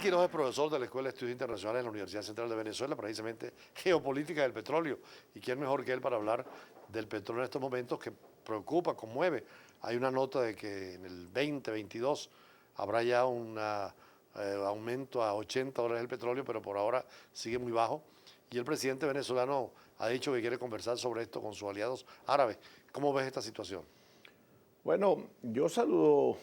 Quiroz es profesor de la Escuela de Estudios Internacionales de la Universidad Central de Venezuela, precisamente geopolítica del petróleo. ¿Y quién mejor que él para hablar del petróleo en estos momentos que preocupa, conmueve? Hay una nota de que en el 2022 habrá ya un aumento a $80 el petróleo, pero por ahora sigue muy bajo. Y el presidente venezolano ha dicho que quiere conversar sobre esto con sus aliados árabes. ¿Cómo ves esta situación? Bueno, yo saludo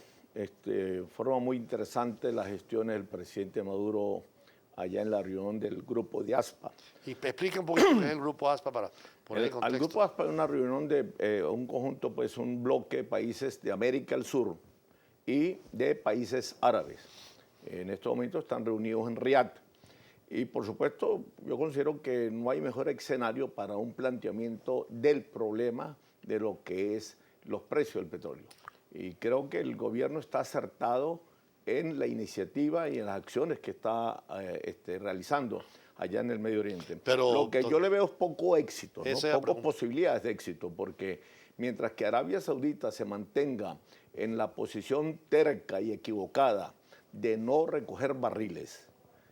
de forma muy interesante las gestiones del presidente Maduro allá en la reunión del grupo de ASPA. Y explica un poquito qué es el grupo ASPA para poner el contexto. El grupo ASPA es una reunión de un conjunto, pues un bloque de países de América del Sur y de países árabes. En estos momentos están reunidos en Riad. Y por supuesto, yo considero que no hay mejor escenario para un planteamiento del problema de lo que es los precios del petróleo. Y creo que el gobierno está acertado en la iniciativa y en las acciones que está realizando allá en el Medio Oriente. Pero lo que yo le veo es poco éxito, ¿no? Pocas posibilidades de éxito, porque mientras que Arabia Saudita se mantenga en la posición terca y equivocada de no recoger barriles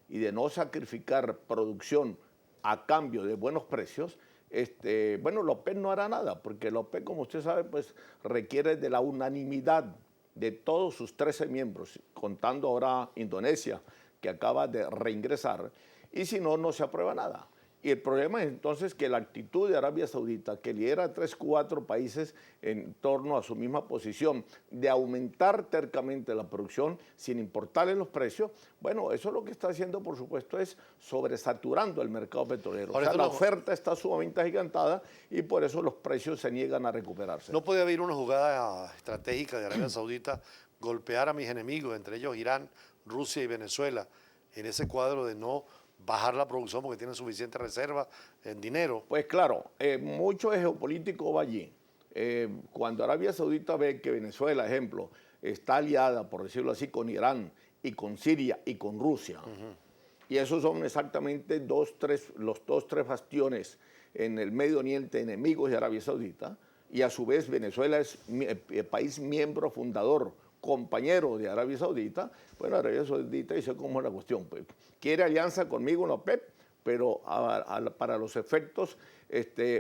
y de no sacrificar producción a cambio de buenos precios, bueno, la OPEP no hará nada, porque la OPEP, como usted sabe, pues requiere de la unanimidad de todos sus 13 miembros, contando ahora Indonesia, que acaba de reingresar, y si no, no se aprueba nada. Y el problema es entonces que la actitud de Arabia Saudita, que lidera 3, 4 países en torno a su misma posición, de aumentar tercamente la producción sin importarle los precios, bueno, eso lo que está haciendo, por supuesto, es sobresaturando el mercado petrolero. O sea, la oferta está sumamente agigantada y por eso los precios se niegan a recuperarse. ¿No puede haber una jugada estratégica de Arabia Saudita golpear a mis enemigos, entre ellos Irán, Rusia y Venezuela, en ese cuadro de no bajar la producción porque tienen suficiente reserva en dinero? Pues claro, mucho de geopolítico va allí. Cuando Arabia Saudita ve que Venezuela, ejemplo, está aliada, por decirlo así, con Irán y con Siria y con Rusia, y esos son exactamente los dos, tres bastiones en el Medio Oriente enemigos de Arabia Saudita, y a su vez Venezuela es país miembro fundador, compañero de Arabia Saudita. Bueno, Arabia Saudita dice cómo es la cuestión, pues quiere alianza conmigo en la OPEP, pero para los efectos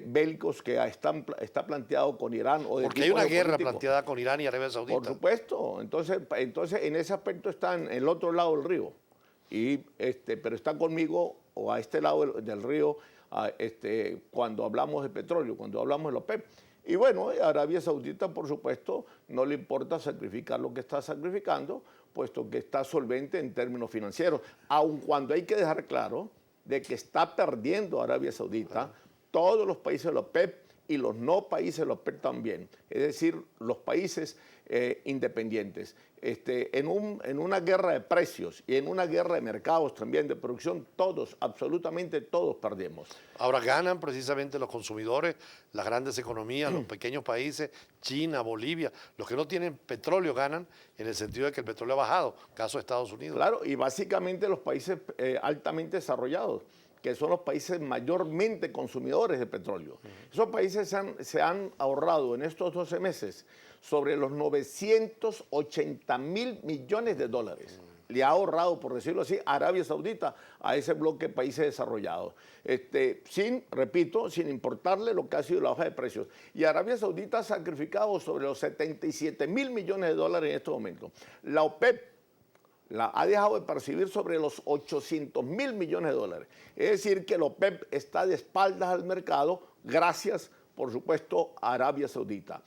bélicos que está planteado con Irán o de porque hay una guerra planteada con Irán y Arabia Saudita. Por supuesto, entonces en ese aspecto está en el otro lado del río, pero está conmigo o a este lado del río cuando hablamos de petróleo, cuando hablamos de la OPEP. Y bueno, a Arabia Saudita, por supuesto, no le importa sacrificar lo que está sacrificando, puesto que está solvente en términos financieros, aun cuando hay que dejar claro de que está perdiendo Arabia Saudita todos los países de la OPEP y los no países de la OPEP también, es decir, los países independientes. En una guerra de precios y en una guerra de mercados también, de producción, todos, absolutamente todos perdemos. Ahora ganan precisamente los consumidores, las grandes economías, los pequeños países, China, Bolivia, los que no tienen petróleo ganan en el sentido de que el petróleo ha bajado, caso de Estados Unidos. Claro, y básicamente los países altamente desarrollados, que son los países mayormente consumidores de petróleo. Esos países se han ahorrado en estos 12 meses sobre los 980.000 millones de dólares. Le ha ahorrado, por decirlo así, Arabia Saudita a ese bloque de países desarrollados. Repito, sin importarle lo que ha sido la baja de precios. Y Arabia Saudita ha sacrificado sobre los 77.000 millones de dólares en estos momentos. La OPEP ha dejado de percibir sobre los 800.000 millones de dólares. Es decir, que la OPEP está de espaldas al mercado gracias, por supuesto, a Arabia Saudita.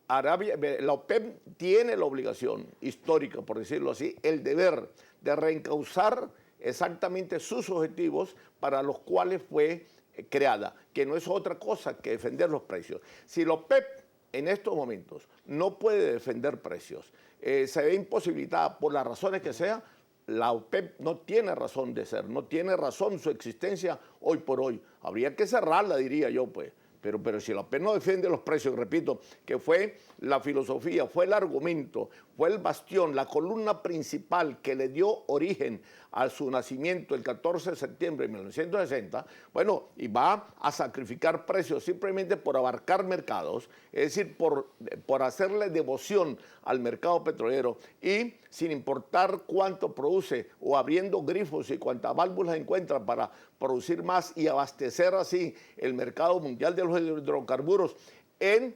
La OPEP tiene la obligación histórica, por decirlo así, el deber de reencauzar exactamente sus objetivos para los cuales fue creada, que no es otra cosa que defender los precios. Si la OPEP en estos momentos no puede defender precios, se ve imposibilitada por las razones que sea, la OPEP no tiene razón de ser, no tiene razón su existencia hoy por hoy. Habría que cerrarla, diría yo, pues. Pero si la OPEP no defiende los precios, repito, que fue la filosofía, fue el argumento, fue el bastión, la columna principal que le dio origen a su nacimiento el 14 de septiembre de 1960, bueno, y va a sacrificar precios simplemente por abarcar mercados, es decir, por hacerle devoción al mercado petrolero y sin importar cuánto produce o abriendo grifos y cuántas válvulas encuentra para producir más y abastecer así el mercado mundial de los hidrocarburos en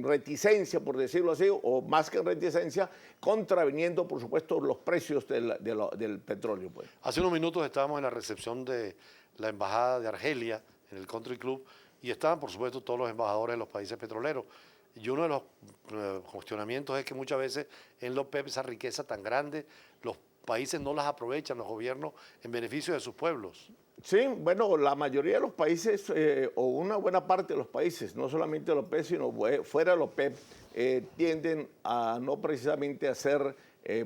reticencia, por decirlo así, o más que en reticencia, contraviniendo, por supuesto, los precios del petróleo. Pues. Hace unos minutos estábamos en la recepción de la Embajada de Argelia, en el Country Club, y estaban, por supuesto, todos los embajadores de los países petroleros. Y uno de los cuestionamientos es que muchas veces en la OPEP esa riqueza tan grande, los países no las aprovechan, los gobiernos, en beneficio de sus pueblos. Sí, bueno, la mayoría de los países, o una buena parte de los países, no solamente la OPEP, sino fuera de la OPEP, tienden a no precisamente hacer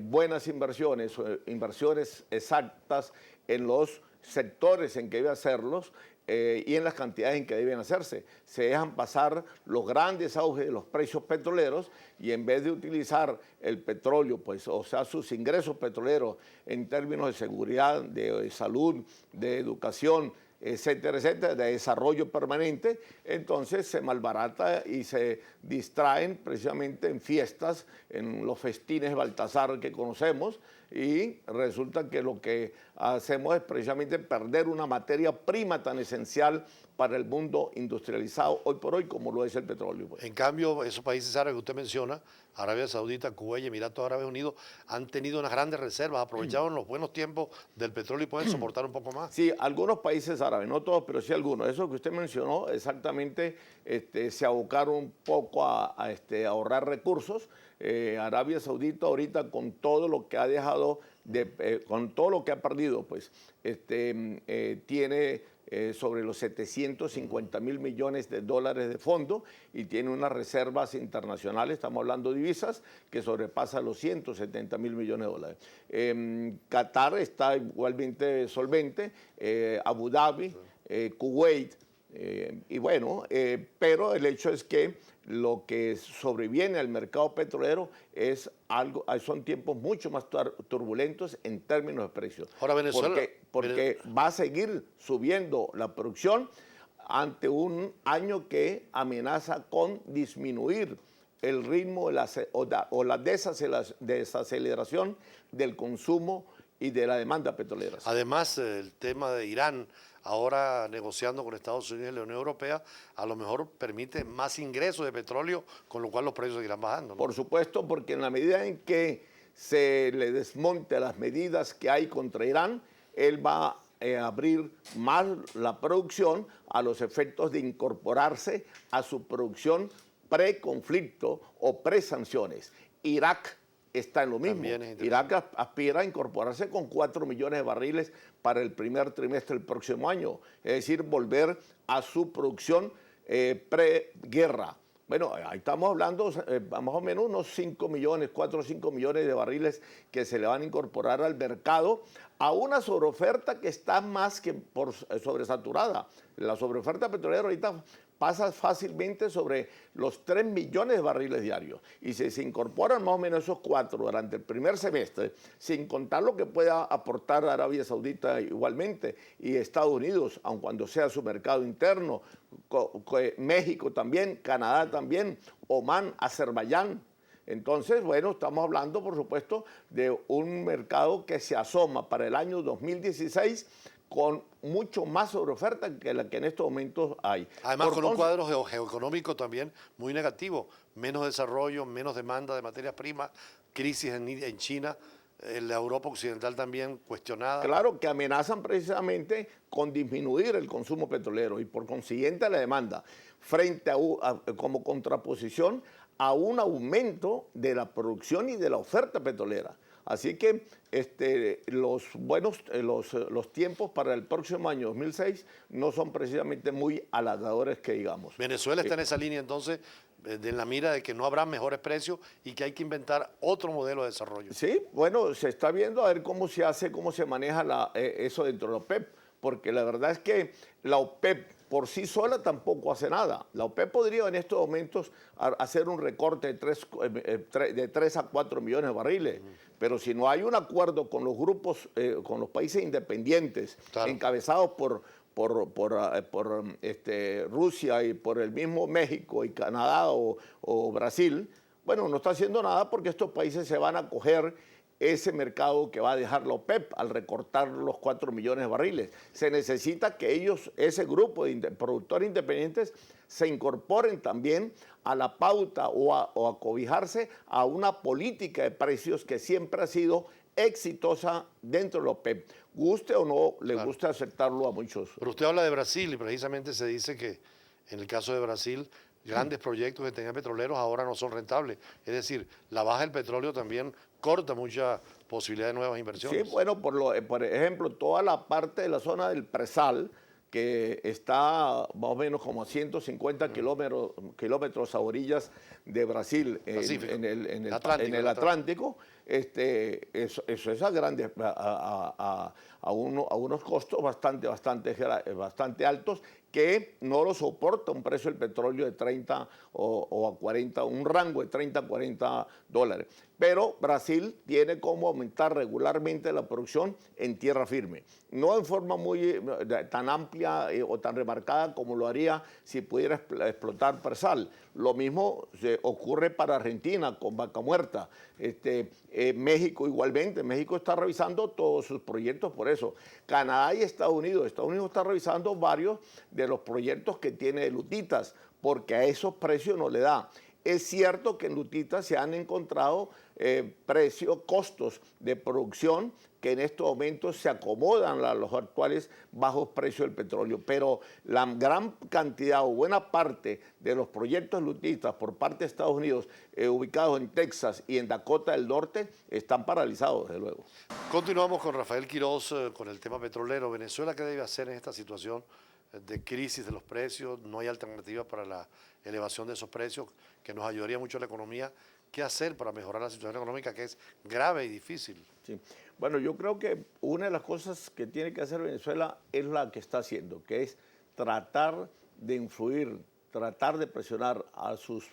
buenas inversiones, o inversiones exactas en los sectores en que debe hacerlos y en las cantidades en que deben hacerse. Se dejan pasar los grandes auges de los precios petroleros y en vez de utilizar el petróleo, pues, o sea, sus ingresos petroleros en términos de seguridad, de salud, de educación, etcétera, etcétera, de desarrollo permanente, entonces se malbarata y se distraen precisamente en fiestas, en los festines de Baltasar que conocemos, y resulta que lo que hacemos es precisamente perder una materia prima tan esencial para el mundo industrializado hoy por hoy como lo es el petróleo. Pues. En cambio, esos países árabes que usted menciona, Arabia Saudita, Kuwait y Emiratos Árabes Unidos, han tenido unas grandes reservas, aprovecharon los buenos tiempos del petróleo y pueden soportar un poco más. Sí, algunos países árabes, no todos, pero sí algunos. Eso que usted mencionó, exactamente, se abocaron un poco a ahorrar recursos. Arabia Saudita ahorita con todo lo que ha dejado, con todo lo que ha perdido, pues tiene sobre los 750.000 millones de dólares de fondo y tiene unas reservas internacionales, estamos hablando de divisas, que sobrepasan los 170.000 millones de dólares. Qatar está igualmente solvente, Abu Dhabi, Kuwait, y bueno, pero el hecho es que lo que sobreviene al mercado petrolero son tiempos mucho más turbulentos en términos de precios. Ahora Venezuela... Porque va a seguir subiendo la producción ante un año que amenaza con disminuir el ritmo o la desaceleración del consumo y de la demanda petrolera. Además, el tema de Irán, ahora negociando con Estados Unidos y la Unión Europea, a lo mejor permite más ingresos de petróleo, con lo cual los precios seguirán bajando, ¿no? Por supuesto, porque en la medida en que se le desmonte las medidas que hay contra Irán, él va a abrir más la producción a los efectos de incorporarse a su producción pre-conflicto o pre-sanciones. Irak está en lo mismo. Irak aspira a incorporarse con 4 millones de barriles para el primer trimestre del próximo año, es decir, volver a su producción pre-guerra. Bueno, ahí estamos hablando más o menos unos 5 millones, 4 o 5 millones de barriles que se le van a incorporar al mercado a una sobreoferta que está más que sobresaturada. La sobreoferta petrolera ahorita pasa fácilmente sobre los 3 millones de barriles diarios. Y si se incorporan más o menos esos 4 durante el primer semestre, sin contar lo que pueda aportar Arabia Saudita igualmente y Estados Unidos, aun cuando sea su mercado interno, México también, Canadá también, Omán, Azerbaiyán. Entonces, bueno, estamos hablando, por supuesto, de un mercado que se asoma para el año 2016 con mucho más sobreoferta que la que en estos momentos hay. Además, con un cuadro geoeconómico también muy negativo, menos desarrollo, menos demanda de materias primas, crisis en China, la Europa occidental también cuestionada. Claro, que amenazan precisamente con disminuir el consumo petrolero y por consiguiente la demanda, frente como contraposición a un aumento de la producción y de la oferta petrolera. Así que los tiempos para el próximo año 2006 no son precisamente muy halagadores que digamos. Venezuela está en esa línea entonces, en la mira de que no habrá mejores precios y que hay que inventar otro modelo de desarrollo. Sí, bueno, se está viendo a ver cómo se hace, cómo se maneja eso dentro de la OPEP, porque la verdad es que la OPEP por sí sola tampoco hace nada. La OPEP podría en estos momentos hacer un recorte de 3 a 4 millones de barriles, pero si no hay un acuerdo con los grupos, con los países independientes, Claro. encabezados por Rusia y por el mismo México y Canadá o Brasil, bueno, no está haciendo nada porque estos países se van a coger ese mercado que va a dejar la OPEP al recortar los 4 millones de barriles. Se necesita que ellos, ese grupo de productores independientes, se incorporen también a la pauta o a cobijarse a una política de precios que siempre ha sido exitosa dentro de la OPEP. Guste o no, le gusta aceptarlo a muchos. Pero usted habla de Brasil y precisamente se dice que en el caso de Brasil, grandes proyectos que tenían petroleros ahora no son rentables. Es decir, la baja del petróleo también corta mucha posibilidad de nuevas inversiones. Sí, bueno, por ejemplo, toda la parte de la zona del Presal, que está más o menos como a 150 kilómetros a orillas de Brasil, en el Atlántico, eso es a unos costos bastante altos que no lo soporta un precio del petróleo de 30 o a 40, un rango de 30 a 40 dólares. Pero Brasil tiene como aumentar regularmente la producción en tierra firme. No en forma tan amplia o tan remarcada como lo haría si pudiera explotar Presal. Lo mismo ocurre para Argentina con Vaca Muerta. México igualmente. México está revisando todos sus proyectos por eso. Canadá y Estados Unidos. Estados Unidos está revisando varios de los proyectos que tiene Lutitas porque a esos precios no le da. Es cierto que en Lutitas se han encontrado costos de producción que en estos momentos se acomodan a los actuales bajos precios del petróleo, pero la gran cantidad o buena parte de los proyectos Lutitas por parte de Estados Unidos ubicados en Texas y en Dakota del Norte están paralizados, desde luego. Continuamos con Rafael Quiroz con el tema petrolero. ¿Venezuela qué debe hacer en esta situación de crisis de los precios? No hay alternativa para la elevación de esos precios que nos ayudaría mucho a la economía. ¿Qué hacer para mejorar la situación económica que es grave y difícil? Sí. Bueno, yo creo que una de las cosas que tiene que hacer Venezuela es la que está haciendo, que es tratar de influir, tratar de presionar a sus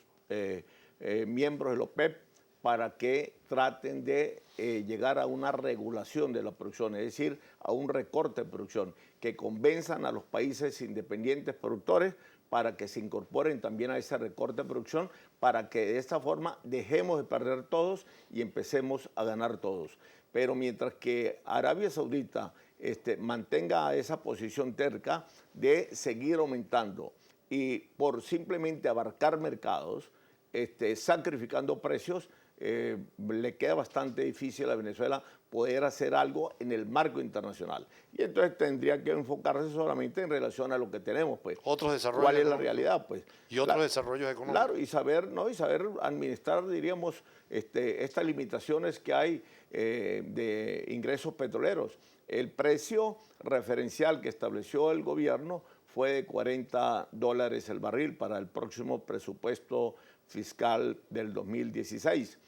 miembros de la OPEP para que traten de llegar a una regulación de la producción, es decir, a un recorte de producción, que convenzan a los países independientes productores para que se incorporen también a ese recorte de producción, para que de esta forma dejemos de perder todos y empecemos a ganar todos. Pero mientras que Arabia Saudita mantenga esa posición terca de seguir aumentando y por simplemente abarcar mercados, sacrificando precios, le queda bastante difícil a Venezuela poder hacer algo en el marco internacional. Y entonces tendría que enfocarse solamente en relación a lo que tenemos, pues. Otros desarrollos ¿Cuál es la realidad, pues? Y otros desarrollos económicos. Claro, y saber administrar, diríamos, estas limitaciones que hay de ingresos petroleros. El precio referencial que estableció el gobierno fue de $40 el barril para el próximo presupuesto fiscal del 2016.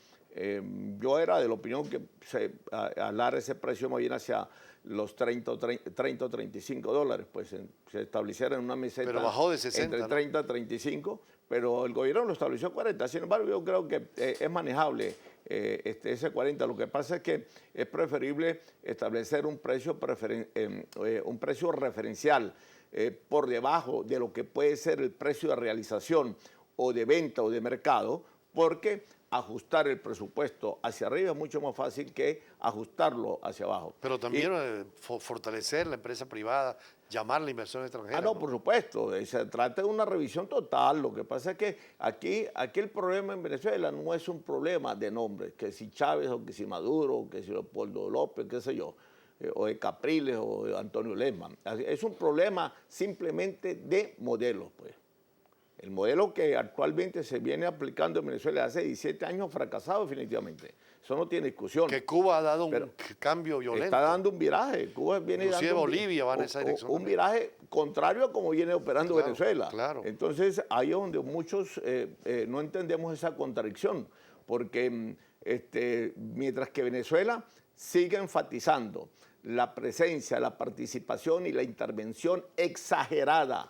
Yo era de la opinión que se alara ese precio más bien hacia los 30 o 35 dólares, pues se estableciera en una meseta. Pero bajó de 60, entre 30 y 35, pero el gobierno lo estableció 40. Sin embargo, yo creo que es manejable ese 40. Lo que pasa es que es preferible establecer un precio referencial por debajo de lo que puede ser el precio de realización o de venta o de mercado, porque ajustar el presupuesto hacia arriba es mucho más fácil que ajustarlo hacia abajo. Pero también fortalecer la empresa privada, llamar la inversión extranjera. No, por supuesto, se trata de una revisión total. Lo que pasa es que aquí el problema en Venezuela no es un problema de nombre, que si Chávez o que si Maduro, o que si Leopoldo López, qué sé yo, o de Capriles o de Antonio Lehmann. Es un problema simplemente de modelos, pues. El modelo que actualmente se viene aplicando en Venezuela hace 17 años ha fracasado definitivamente. Eso no tiene discusión. Que Cuba ha dado un cambio violento. Está dando un viraje. Cuba viene Inclusive dando Bolivia va en esa dirección. Un viraje contrario a como viene operando Venezuela. Claro. Entonces, ahí es donde muchos no entendemos esa contradicción. Porque mientras que Venezuela sigue enfatizando la presencia, la participación y la intervención exagerada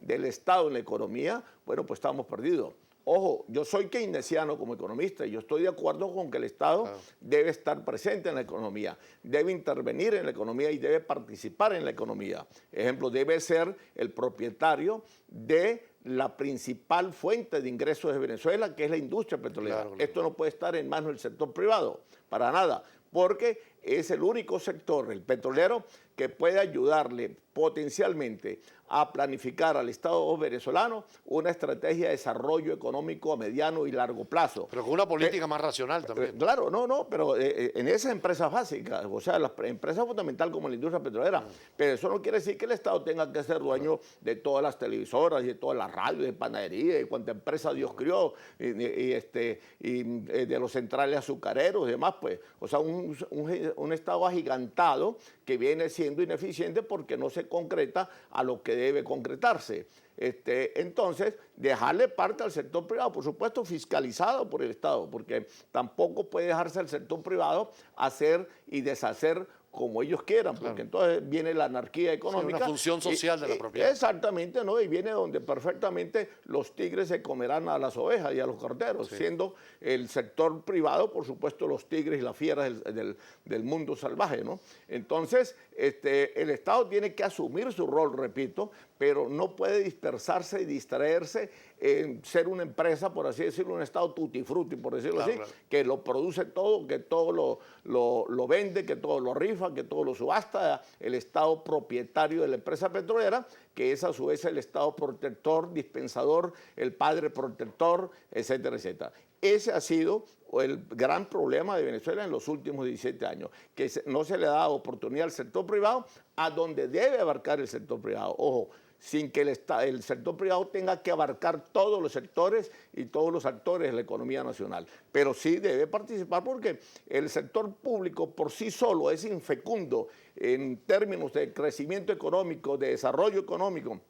del Estado en la economía, bueno, pues estamos perdidos. Ojo, yo soy keynesiano como economista y yo estoy de acuerdo con que el Estado debe estar presente en la economía, debe intervenir en la economía y debe participar en la economía. Ejemplo, debe ser el propietario de la principal fuente de ingresos de Venezuela, que es la industria petrolera. Claro. Esto no puede estar en manos del sector privado, para nada, porque es el único sector, el petrolero, que puede ayudarle potencialmente a planificar al Estado venezolano una estrategia de desarrollo económico a mediano y largo plazo. Pero con una política más racional también. Claro, pero en esas empresas básicas, o sea, las empresas fundamentales como la industria petrolera, pero eso no quiere decir que el Estado tenga que ser dueño de todas las televisoras y de todas las radios, de panadería, y cuánta empresa Dios crió, y de los centrales azucareros y demás, pues. O sea, un Estado agigantado que viene siendo ineficiente porque no se concreta a lo que debe concretarse. Entonces, dejarle parte al sector privado, por supuesto fiscalizado por el Estado, porque tampoco puede dejarse al sector privado hacer y deshacer como ellos quieran, porque entonces viene la anarquía económica. Sí, una función social de la propiedad. Exactamente, ¿no? Y viene donde perfectamente los tigres se comerán a las ovejas y a los corderos, siendo el sector privado, por supuesto, los tigres y las fieras del mundo salvaje, ¿no? Entonces, el Estado tiene que asumir su rol, repito, pero no puede dispersarse y distraerse en ser una empresa, por así decirlo, un Estado tutti frutti, por decirlo así, que lo produce todo, que todo lo vende, que todo lo rifa, que todo lo subasta, el Estado propietario de la empresa petrolera, que es a su vez el Estado protector, dispensador, el padre protector, etcétera, etcétera. Ese ha sido el gran problema de Venezuela en los últimos 17 años, que no se le da oportunidad al sector privado a donde debe abarcar el sector privado. Ojo, sin que el sector privado tenga que abarcar todos los sectores y todos los actores de la economía nacional. Pero sí debe participar porque el sector público por sí solo es infecundo en términos de crecimiento económico, de desarrollo económico,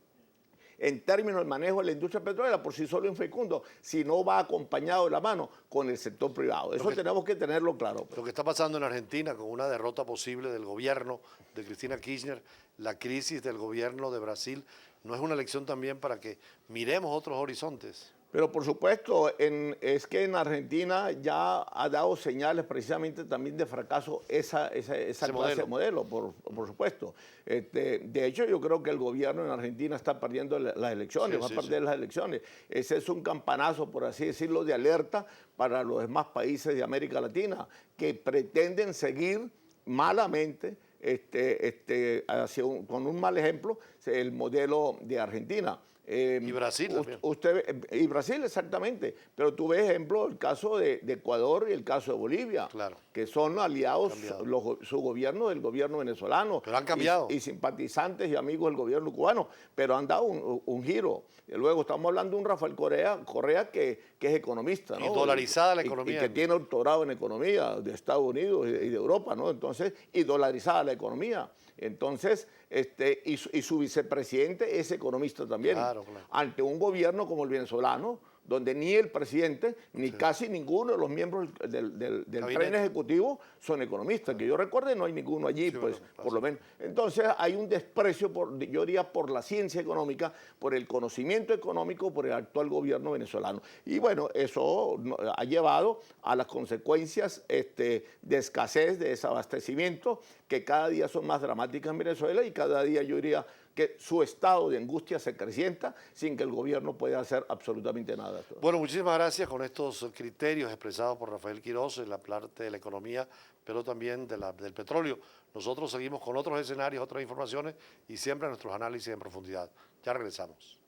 en términos del manejo de la industria petrolera, por sí solo infecundo, si no va acompañado de la mano con el sector privado. Eso tenemos que tenerlo claro. Lo que está pasando en Argentina con una derrota posible del gobierno de Cristina Kirchner, la crisis del gobierno de Brasil, ¿no es una lección también para que miremos otros horizontes? Pero por supuesto, es que en Argentina ya ha dado señales precisamente también de fracaso esa clase de modelo, por supuesto. De hecho, yo creo que el gobierno en Argentina está perdiendo las elecciones, va a perder las elecciones. Ese es un campanazo, por así decirlo, de alerta para los demás países de América Latina que pretenden seguir malamente, con un mal ejemplo, el modelo de Argentina. Y Brasil también. Y Brasil, exactamente. Pero tú ves, ejemplo, el caso de Ecuador y el caso de Bolivia, que son aliados, su gobierno del gobierno venezolano. Pero han cambiado. Y simpatizantes y amigos del gobierno cubano, pero han dado un giro. Y luego estamos hablando de un Rafael Correa que es economista, ¿no? Y dolarizada la economía. Y que tiene doctorado en economía de Estados Unidos y de Europa, ¿no? Entonces, y dolarizada la economía. Entonces, y su vicepresidente es economista también. Claro. Ante un gobierno como el venezolano, donde ni el presidente, ni casi ninguno de los miembros del tren ejecutivo son economistas. Que yo recuerde, no hay ninguno allí, pues, por lo menos. Entonces, hay un desprecio, yo diría, por la ciencia económica, por el conocimiento económico, por el actual gobierno venezolano. Y bueno, eso ha llevado a las consecuencias de escasez, de desabastecimiento, que cada día son más dramáticas en Venezuela y cada día yo diría que su estado de angustia se acrecienta sin que el gobierno pueda hacer absolutamente nada. Bueno, muchísimas gracias con estos criterios expresados por Rafael Quiroz en la parte de la economía, pero también del petróleo. Nosotros seguimos con otros escenarios, otras informaciones y siempre nuestros análisis en profundidad. Ya regresamos.